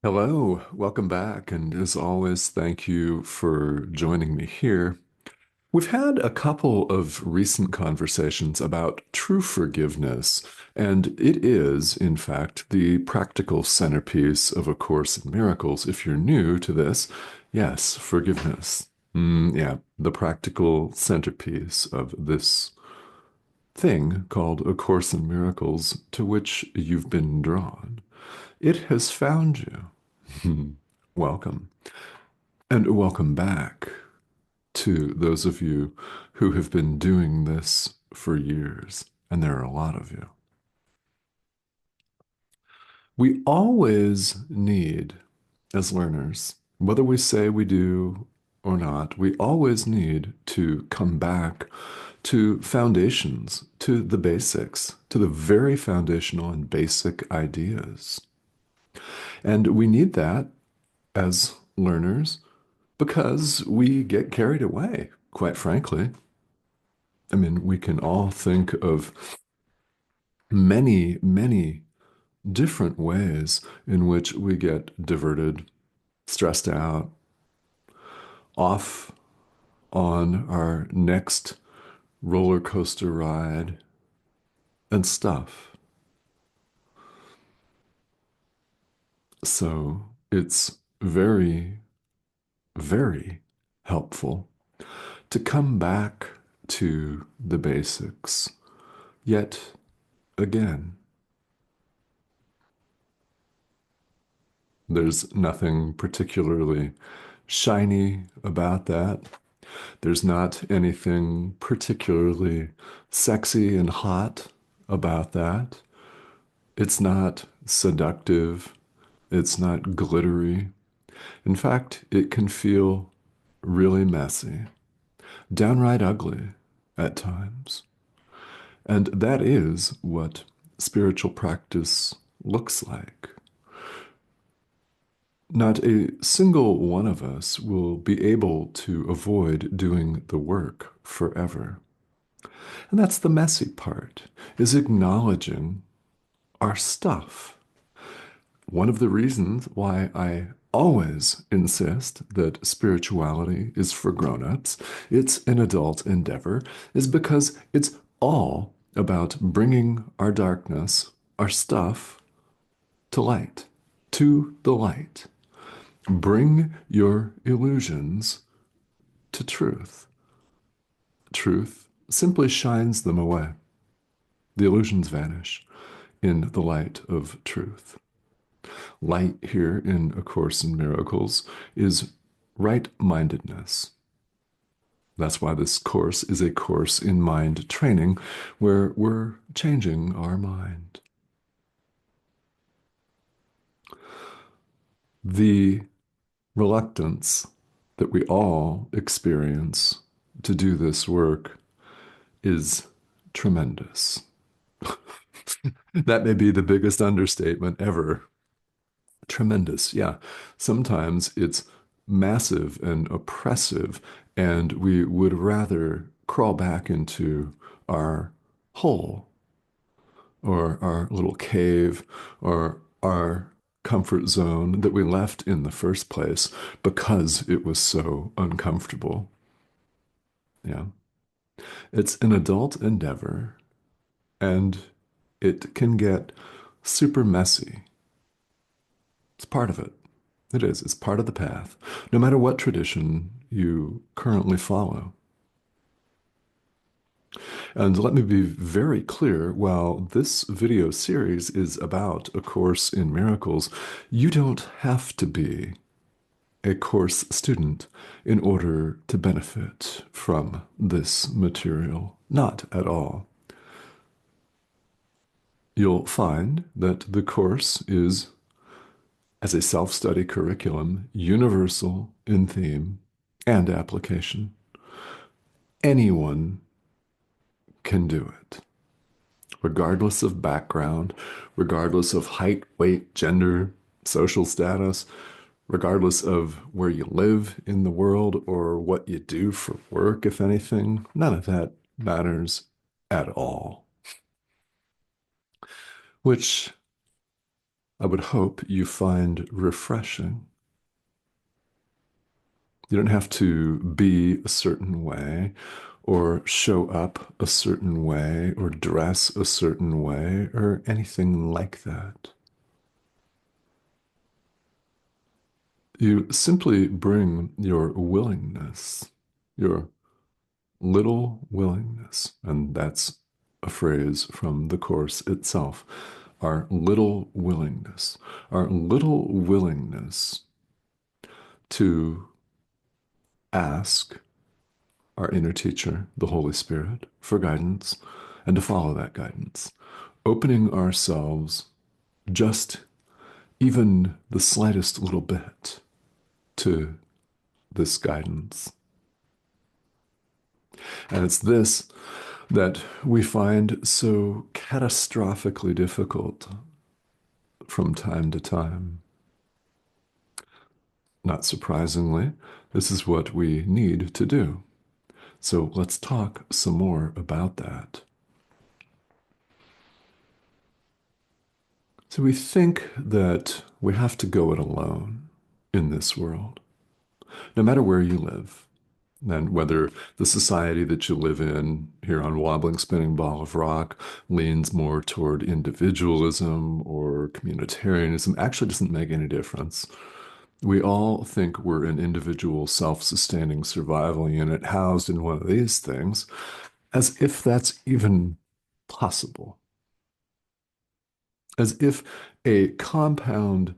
Hello, welcome back. And as always, thank you for joining me here. We've had a couple of recent conversations about true forgiveness, and it is, in fact, the practical centerpiece of A Course in Miracles. If you're new to this, yes, forgiveness. Yeah, the practical centerpiece of this thing called A Course in Miracles to which you've been drawn. It has found you. Welcome. And welcome back to those of you who have been doing this for years, and there are a lot of you. We always need, as learners, whether we say we do or not, we always need to come back to foundations, to the basics, to the very foundational and basic ideas. And we need that as learners because we get carried away, quite frankly. I mean, we can all think of many, many different ways in which we get diverted, stressed out, off on our next roller coaster ride and stuff. So it's very, very helpful to come back to the basics yet again. There's nothing particularly shiny about that. There's not anything particularly sexy and hot about that. It's not seductive. It's not glittery. In fact, it can feel really messy, downright ugly at times. And that is what spiritual practice looks like. Not a single one of us will be able to avoid doing the work forever. And that's the messy part, is acknowledging our stuff. One of the reasons why I always insist that spirituality is for grown-ups, it's an adult endeavor, is because it's all about bringing our darkness, our stuff, to light, to the light. Bring your illusions to truth. Truth simply shines them away. The illusions vanish in the light of truth. Light here in A Course in Miracles is right-mindedness. That's why this course is a course in mind training where we're changing our mind. The reluctance that we all experience to do this work is tremendous. That may be the biggest understatement ever. Tremendous, yeah. Sometimes it's massive and oppressive, and we would rather crawl back into our hole or our little cave or our comfort zone that we left in the first place because it was so uncomfortable. Yeah. It's an adult endeavor and it can get super messy. It's part of it. It is. It's part of the path, no matter what tradition you currently follow. And let me be very clear, while this video series is about A Course in Miracles, you don't have to be a course student in order to benefit from this material. Not at all. You'll find that the course is, as a self-study curriculum, universal in theme and application. Anyone can do it, regardless of background, regardless of height, weight, gender, social status, regardless of where you live in the world or what you do for work, if anything. None of that matters at all. Which I would hope you find refreshing. You don't have to be a certain way or show up a certain way or dress a certain way or anything like that. You simply bring your willingness, your little willingness, and that's a phrase from the Course itself. Our little willingness to ask our inner teacher, the Holy Spirit, for guidance and to follow that guidance, opening ourselves just even the slightest little bit to this guidance. And it's this that we find so catastrophically difficult from time to time. Not surprisingly, this is what we need to do. So let's talk some more about that. So we think that we have to go it alone in this world, no matter where you live. And whether the society that you live in here on Wobbling Spinning Ball of Rock leans more toward individualism or communitarianism actually doesn't make any difference. We all think we're an individual self-sustaining survival unit housed in one of these things, as if that's even possible. As if a compound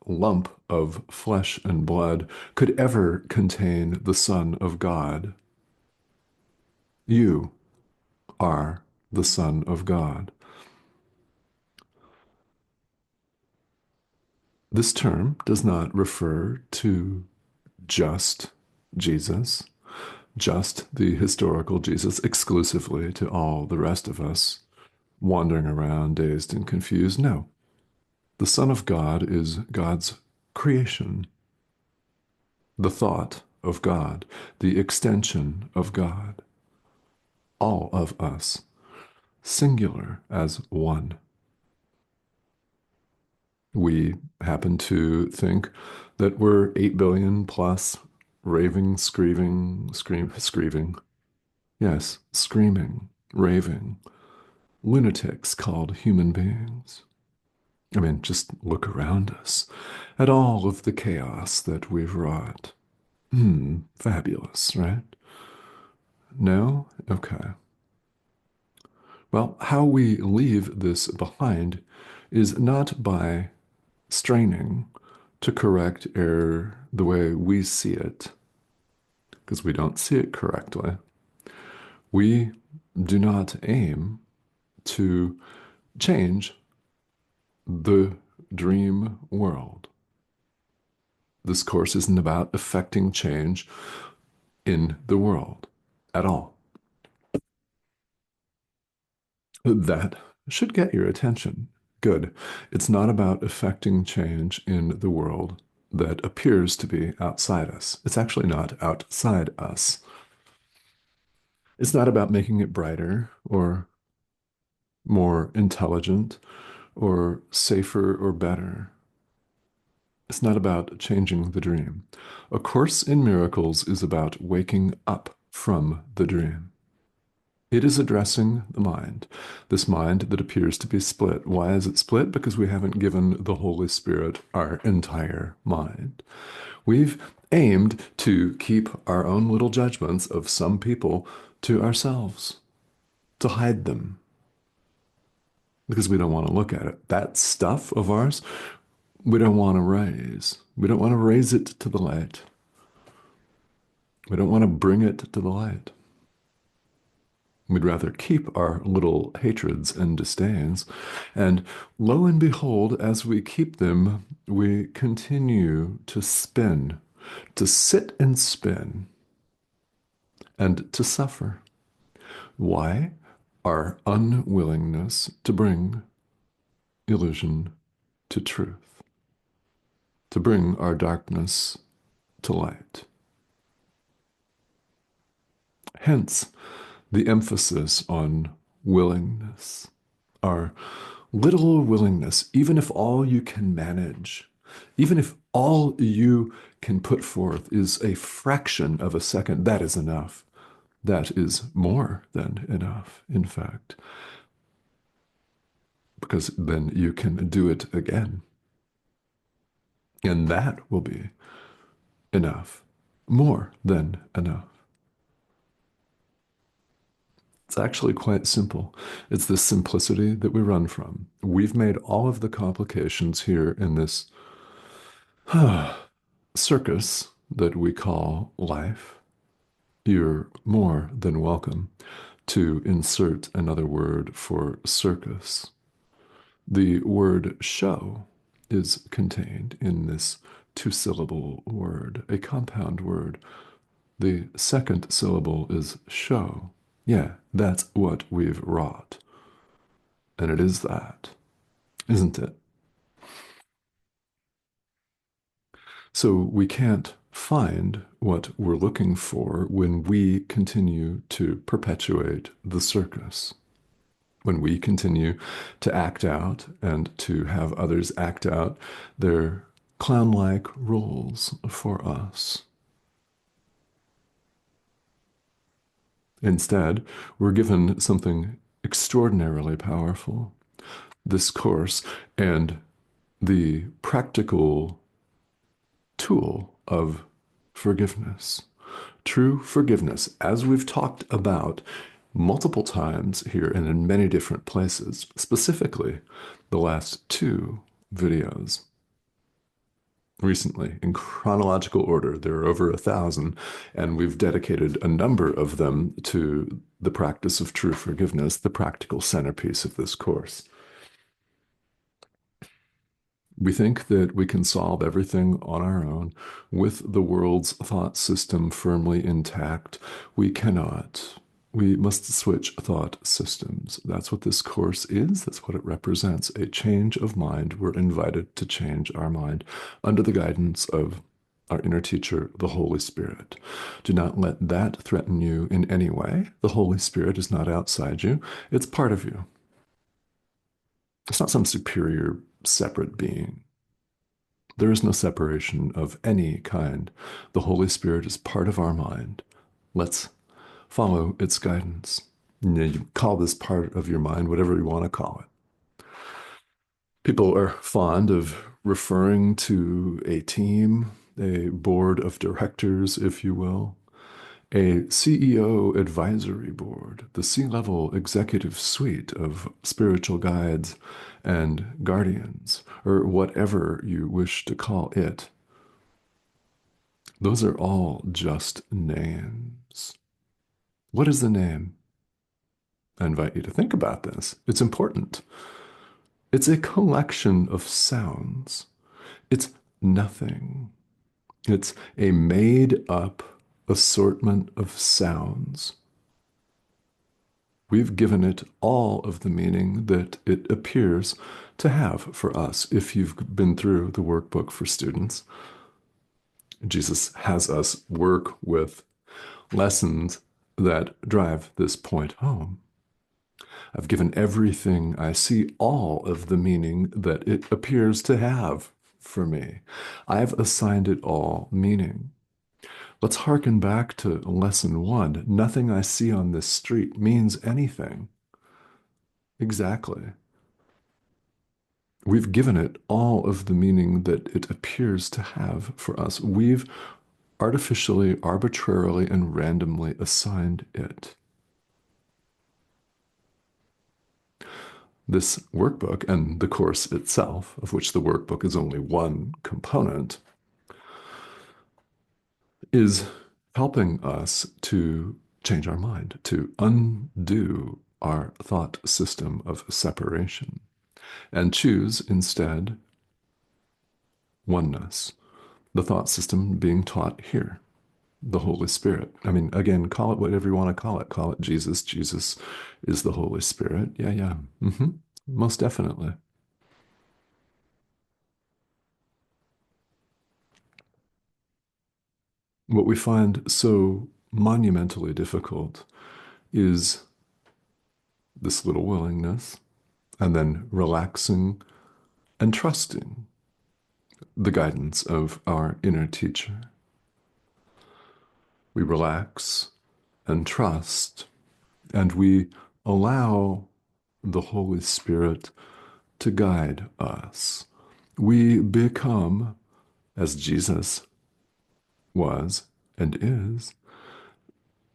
lump of flesh and blood could ever contain the Son of God. You are the Son of God. This term does not refer to just Jesus, just the historical Jesus, exclusively to all the rest of us wandering around dazed and confused. No, the Son of God is God's creation, the thought of God, the extension of God, all of us, singular as one. We happen to think that we're 8 billion plus raving, screaming, yes, screaming, raving lunatics called human beings. I mean, just look around us at all of the chaos that we've wrought. Fabulous, right? No? Okay. Well, how we leave this behind is not by straining to correct error the way we see it, because we don't see it correctly. We do not aim to change the dream world. This course isn't about effecting change in the world at all. That should get your attention. Good. It's not about effecting change in the world that appears to be outside us. It's actually not outside us. It's not about making it brighter or more intelligent or safer or better. It's not about changing the dream. A Course in Miracles is about waking up from the dream. It is addressing the mind, this mind that appears to be split. Why is it split? Because we haven't given the Holy Spirit our entire mind. We've aimed to keep our own little judgments of some people to ourselves, to hide them, because we don't want to look at it. That stuff of ours, we don't want to raise. We don't want to raise it to the light. We don't want to bring it to the light. We'd rather keep our little hatreds and disdains. And lo and behold, as we keep them, we continue to spin, to sit and spin, and to suffer. Why? Our unwillingness to bring illusion to truth, to bring our darkness to light. Hence, the emphasis on willingness, our Little willingness, even if all you can manage, even if all you can put forth is a fraction of a second, that is enough. That is more than enough, in fact, because then you can do it again. And that will be enough, more than enough. It's actually quite simple. It's the simplicity that we run from. We've made all of the complications here in this circus that we call life. You're more than welcome to insert another word for circus. The word show is contained in this two-syllable word, a compound word. The second syllable is show. Yeah, that's what we've wrought. And it is that, isn't it? So we can't find what we're looking for when we continue to perpetuate the circus, when we continue to act out and to have others act out their clown-like roles for us. Instead, we're given something extraordinarily powerful, this course, and the practical tool of forgiveness. True forgiveness, as we've talked about multiple times here and in many different places, specifically the last two videos recently in chronological order. There are over 1,000, and we've dedicated a number of them to the practice of true forgiveness, the practical centerpiece of this course. We think that we can solve everything on our own with the world's thought system firmly intact. We cannot. We must switch thought systems. That's what this course is. That's what it represents, a change of mind. We're invited to change our mind under the guidance of our inner teacher, the Holy Spirit. Do not let that threaten you in any way. The Holy Spirit is not outside you. It's part of you. It's not some superior, separate being. There is no separation of any kind. The Holy Spirit is part of our mind. Let's follow its guidance. You call this part of your mind whatever you want to call it. People are fond of referring to a team, a board of directors, if you will, a CEO advisory board, the C-level executive suite of spiritual guides and guardians, or whatever you wish to call it. Those are all just names. What is the name? I invite you to think about this. It's important. It's a collection of sounds. It's nothing. It's a made-up assortment of sounds. We've given it all of the meaning that it appears to have for us. If you've been through the workbook for students, Jesus has us work with lessons that drive this point home. I've given everything I see all of the meaning that it appears to have for me. I've assigned it all meaning. Let's hearken back to lesson 1. Nothing I see on this street means anything. Exactly. We've given it all of the meaning that it appears to have for us. We've artificially, arbitrarily, and randomly assigned it. This workbook and the course itself, of which the workbook is only one component, is helping us to change our mind, to undo our thought system of separation, and choose instead oneness, the thought system being taught here, the Holy Spirit. I mean, again, call it whatever you want to call it. Call it Jesus. Jesus is the Holy Spirit. Yeah, yeah. Most definitely. What we find so monumentally difficult is this little willingness. and then relaxing and trusting the guidance of our inner teacher. We relax and trust, and we allow the Holy Spirit to guide us. We become, as Jesus was and is,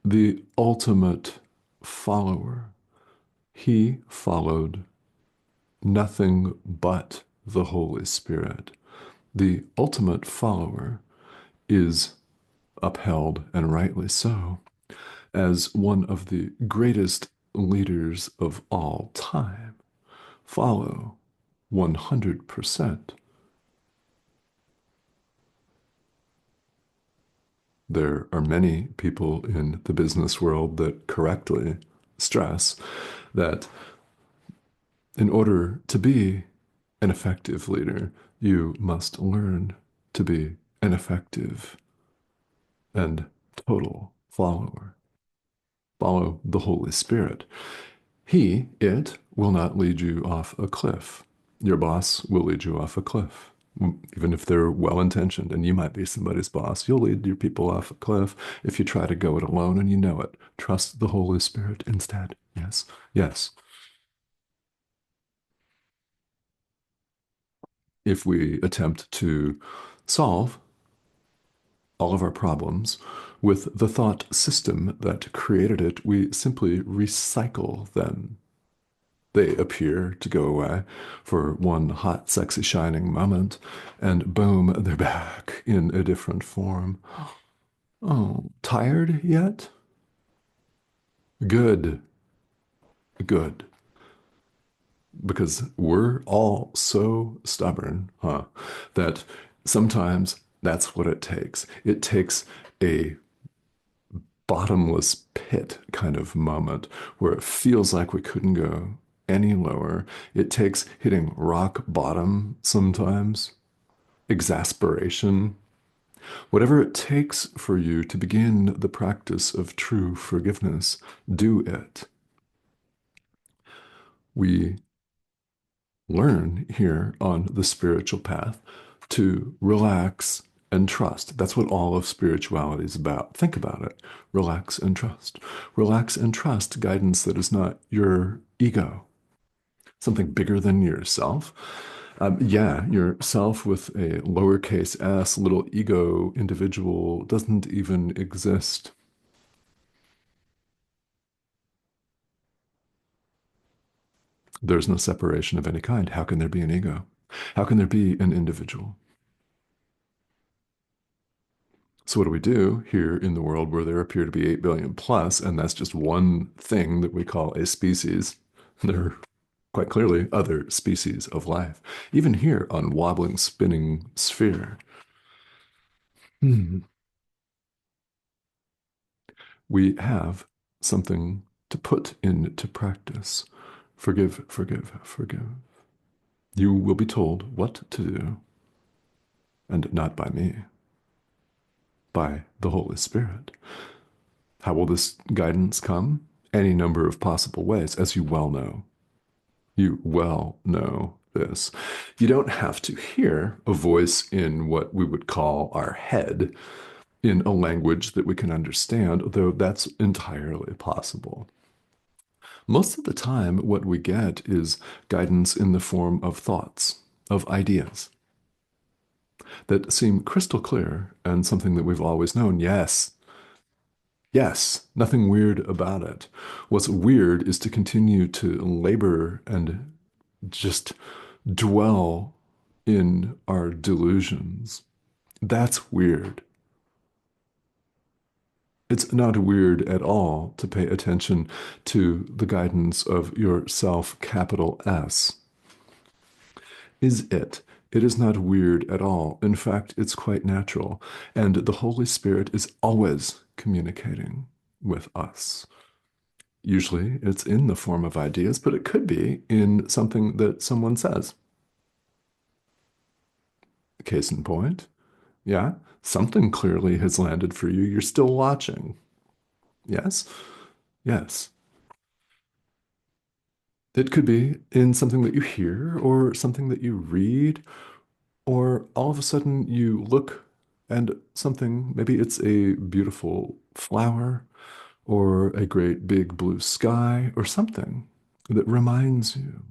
the ultimate follower. He followed nothing but the Holy Spirit. The ultimate follower is upheld, and rightly so, as one of the greatest leaders of all time. Follow 100%. There are many people in the business world that correctly stress that in order to be an effective leader, you must learn to be an effective and total follower. Follow the Holy Spirit. It will not lead you off a cliff. Your boss will lead you off a cliff. Even if they're well-intentioned and you might be somebody's boss, you'll lead your people off a cliff if you try to go it alone and you know it. Trust the Holy Spirit instead. Yes, yes. If we attempt to solve all of our problems with the thought system that created it, we simply recycle them. They appear to go away for one hot, sexy, shining moment, and boom, they're back in a different form. Oh, tired yet? Good, good. Because we're all so stubborn, huh, that sometimes that's what it takes. It takes a bottomless pit kind of moment where it feels like we couldn't go any lower. It takes hitting rock bottom sometimes, exasperation, whatever it takes for you to begin the practice of true forgiveness, do it. We learn here on the spiritual path to relax and trust. That's what all of spirituality is about. Think about it. Relax and trust. Relax and trust guidance that is not your ego, something bigger than yourself. Yeah, yourself with a lowercase s, little ego individual doesn't even exist. There's no separation of any kind. How can there be an ego? How can there be an individual? So what do we do here in the world where there appear to be 8 billion plus, and that's just one thing that we call a species? There are quite clearly other species of life, even here on wobbling, spinning sphere. Hmm. We have something to put into practice. Forgive, forgive, forgive. You will be told what to do, and not by me, by the Holy Spirit. How will this guidance come? Any number of possible ways, as you well know. You well know this. You don't have to hear a voice in what we would call our head in a language that we can understand, though that's entirely possible. Most of the time, what we get is guidance in the form of thoughts, of ideas that seem crystal clear and something that we've always known. Yes, yes, nothing weird about it. What's weird is to continue to labor and just dwell in our delusions. That's weird. It's not weird at all to pay attention to the guidance of yourself, capital S. Is it? It is not weird at all. In fact, it's quite natural. And the Holy Spirit is always communicating with us. Usually it's in the form of ideas, but it could be in something that someone says. Case in point, yeah, something clearly has landed for you. You're still watching. Yes? Yes. It could be in something that you hear or something that you read, or all of a sudden you look and something, maybe it's a beautiful flower or a great big blue sky or something that reminds you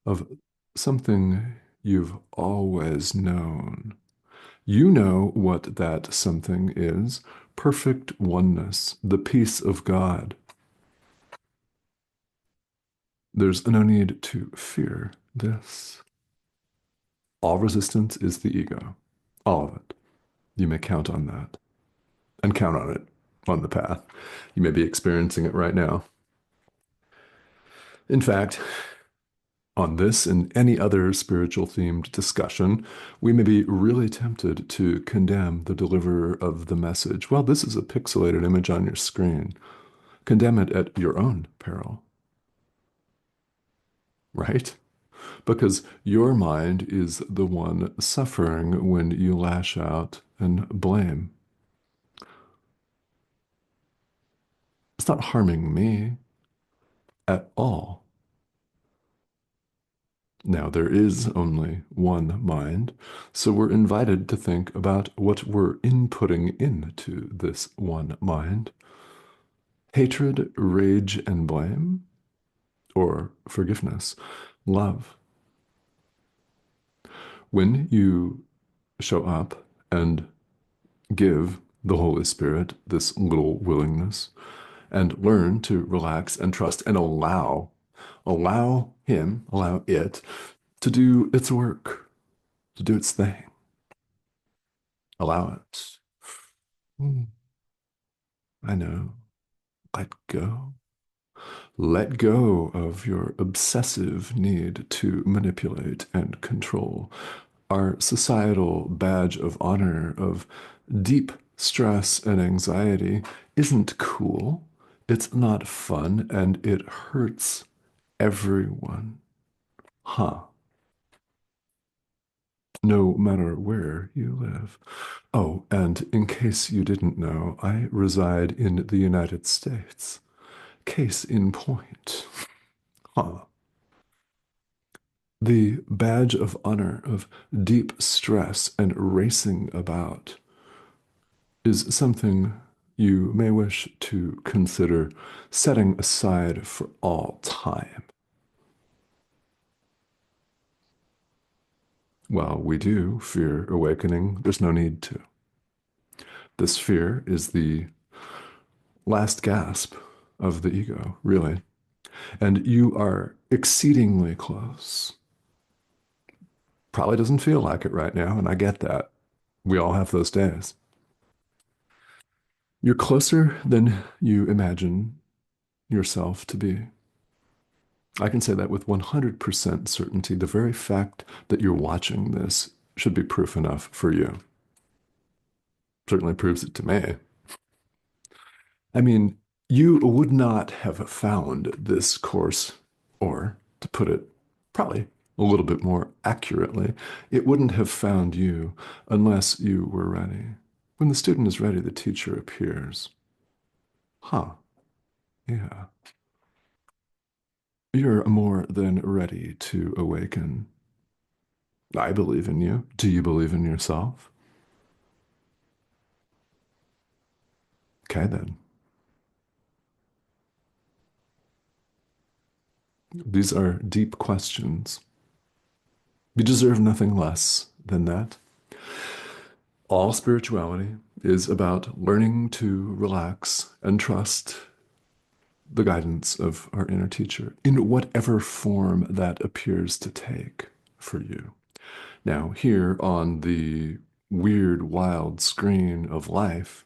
of something you've always known. You know what that something is: perfect oneness, the peace of God. There's no need to fear this. All resistance is the ego. All of it. You may count on that and count on it on the path. You may be experiencing it right now. In fact, on this and any other spiritual themed discussion, we may be really tempted to condemn the deliverer of the message. Well, this is a pixelated image on your screen. Condemn it at your own peril, right? Because your mind is the one suffering when you lash out and blame. It's not harming me at all. Now, there is only one mind, so we're invited to think about what we're inputting into this one mind: hatred, rage, and blame, or forgiveness, love. When you show up and give the Holy Spirit this little willingness and learn to relax and trust and allow Him, allow it to do its work, to do its thing. Allow it. Hmm, I know. Let go. Let go of your obsessive need to manipulate and control. Our societal badge of honor of deep stress and anxiety isn't cool. It's not fun, and it hurts everyone. Huh. No matter where you live. Oh, and in case you didn't know, I reside in the United States. Case in point. Huh. The badge of honor of deep stress and racing about is something you may wish to consider setting aside for all time. While we do fear awakening, there's no need to. This fear is the last gasp of the ego, really. And you are exceedingly close. Probably doesn't feel like it right now, and I get that. We all have those days. You're closer than you imagine yourself to be. I can say that with 100% certainty. The very fact that you're watching this should be proof enough for you. Certainly proves it to me. I mean, you would not have found this course, or to put it probably a little bit more accurately, it wouldn't have found you unless you were ready. When the student is ready, the teacher appears. Huh, yeah. You're more than ready to awaken. I believe in you. Do you believe in yourself? Okay, then. These are deep questions. You deserve nothing less than that. All spirituality is about learning to relax and trust the guidance of our inner teacher in whatever form that appears to take for you. Now, here on the weird, wild screen of life,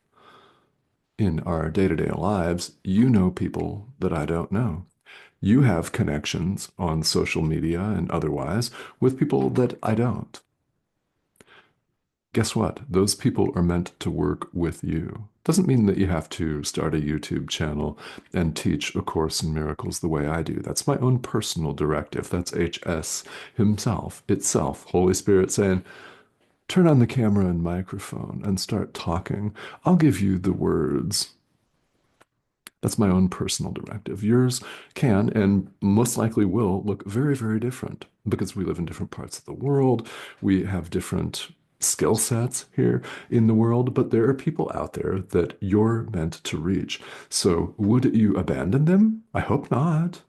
in our day-to-day lives, you know people that I don't know. You have connections on social media and otherwise with people that I don't. Guess what? Those people are meant to work with you. Doesn't mean that you have to start a YouTube channel and teach A Course in Miracles the way I do. That's my own personal directive. That's HS himself, itself, Holy Spirit saying, turn on the camera and microphone and start talking. I'll give you the words. That's my own personal directive. Yours can and most likely will look very, very different because we live in different parts of the world. We have different skill sets here in the world, but there are people out there that you're meant to reach. So would you abandon them? I hope not.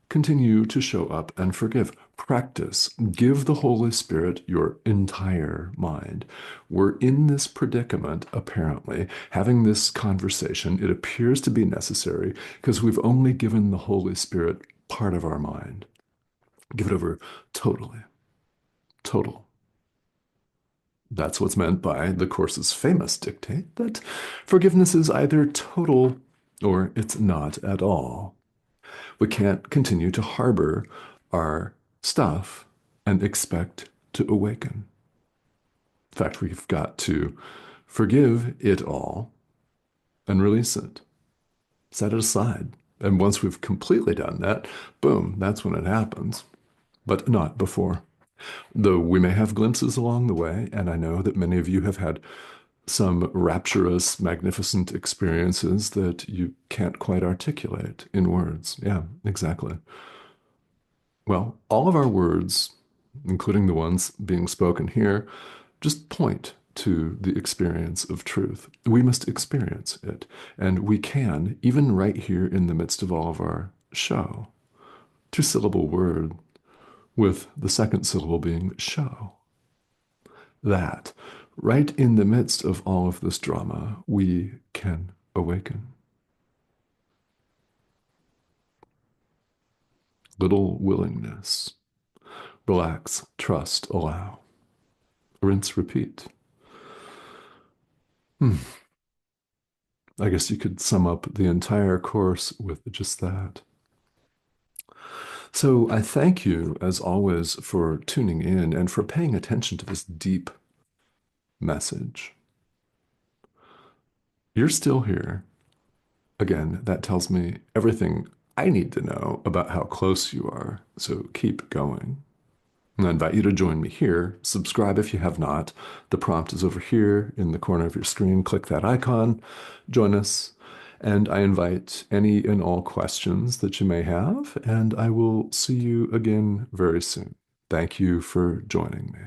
Continue to show up and forgive. Practice. Give the Holy Spirit your entire mind. We're in this predicament, apparently, having this conversation. It appears to be necessary because we've only given the Holy Spirit part of our mind. Give it over totally. Total. That's what's meant by the Course's famous dictate that forgiveness is either total or it's not at all. We can't continue to harbor our stuff and expect to awaken. In fact, we've got to forgive it all and release it, set it aside. And once we've completely done that, boom, that's when it happens, but not before. Though we may have glimpses along the way, and I know that many of you have had some rapturous, magnificent experiences that you can't quite articulate in words. Yeah, exactly. Well, all of our words, including the ones being spoken here, just point to the experience of truth. We must experience it. And we can, even right here in the midst of all of our show. Two-syllable word with the second syllable being show. That, right in the midst of all of this drama, we can awaken. Little willingness. Relax, trust, allow. Rinse, repeat. I guess you could sum up the entire course with just that. So I thank you, as always, for tuning in and for paying attention to this deep message. You're still here. Again, that tells me everything I need to know about how close you are. So keep going. And I invite you to join me here. Subscribe if you have not. The prompt is over here in the corner of your screen. Click that icon, join us, and I invite any and all questions that you may have, and I will see you again very soon. Thank you for joining me.